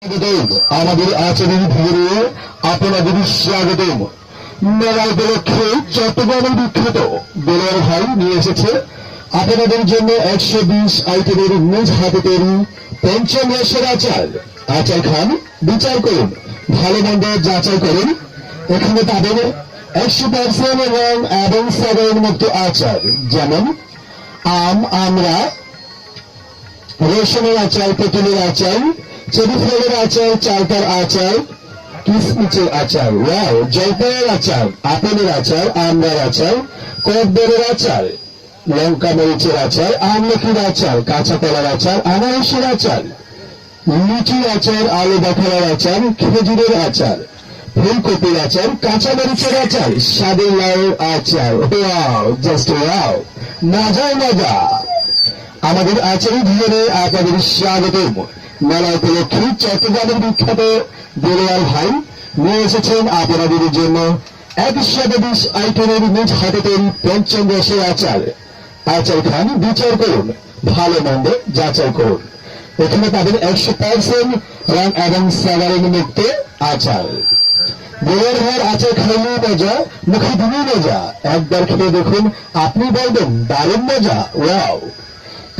স্বাগতম আমাদের আচারের ভিড়ে আপনাদের স্বাগতম। মেলা উপলক্ষে চট্টগ্রামের বিখ্যাত বেলার ভাই নিয়ে এসেছে আপনাদের জন্য 120 আইটেমের নিজ হাতে তৈরি পঞ্চম রসের আচার। আচার খান, বিচার করুন, ভালো মন্দ যাচাই করুন। এখানে পাবেন 100% রং এবং সাধারণ মুক্ত আচার, যেমন আম, আমরা, রসুনের আচার, তেঁতুলের আচার, চেরি ফলের আচার, চালতার আচার, কিসমিচের আচার, ওয়াও, জলপাইয়ের আচার, আপেলের আচার, আমড়ার আচার, কদবেলের আচার, লঙ্কা মরিচের আচার, আমলকির আচার, কাঁচা কলার আচার, আনারসের আচার, লিচুর আচার, আলু বাখারার আচার, খেজুরের আচার, ফুলকপির আচার, কাঁচা মরিচের আচার, স্বাদের লাউয়ের আচার। ওয়াও, জাস্ট ওয়াও, মজাই মজা। আমাদের আচারী ভিড়ে আপনাদের স্বাগতম। মেলা উপলক্ষে চট্টগ্রামের বিখ্যাত দেলোয়ার ভাই নিয়ে এসেছেন আপনাদের জন্য 120 আইটেমের নিজ হাতে তৈরি পঞ্চম রসের আচার। আচার খান, বিচার করুন, ভালো মন্দ যাচাই করুন। এখানে পাবেন 100% রং এবং সাধারণ মুক্ত আচার। দেলোয়ার ভাইয়ের আচার খাইলে মজা, মুখে দিলে মজা। একবার খেয়ে দেখুন, আপনি বলবেন দারুণ মজা, ওয়াও।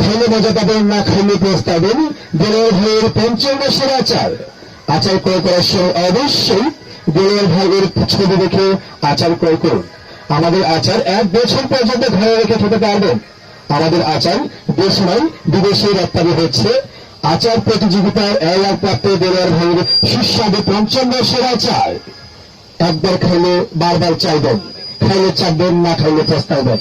খাইলে মজা পাবেন, না খাইলে পস্তাবেন। দেলোয়ার ভাইয়ের পঞ্চম রসের আচার। আচার ক্রয় করার সময় অবশ্যই দেলোয়ার ভাইয়ের ছবি দেখে আচার ক্রয় করুন। আমাদের আচার 1 বছর পর্যন্ত ঘরে রেখে খেতে পারবেন। আমাদের আচার দেশ নয় বিদেশে রপ্তানি হচ্ছে। আচার প্রতিযোগিতায় অ্যাওয়ার্ড প্রাপ্ত দেলোয়ার ভাইয়ের সুস্বাদু পঞ্চম রসের আচার। একবার খাইলে বারবার চাইবেন, খাইলে চাইবেন, না খাইলে পস্তাবেন।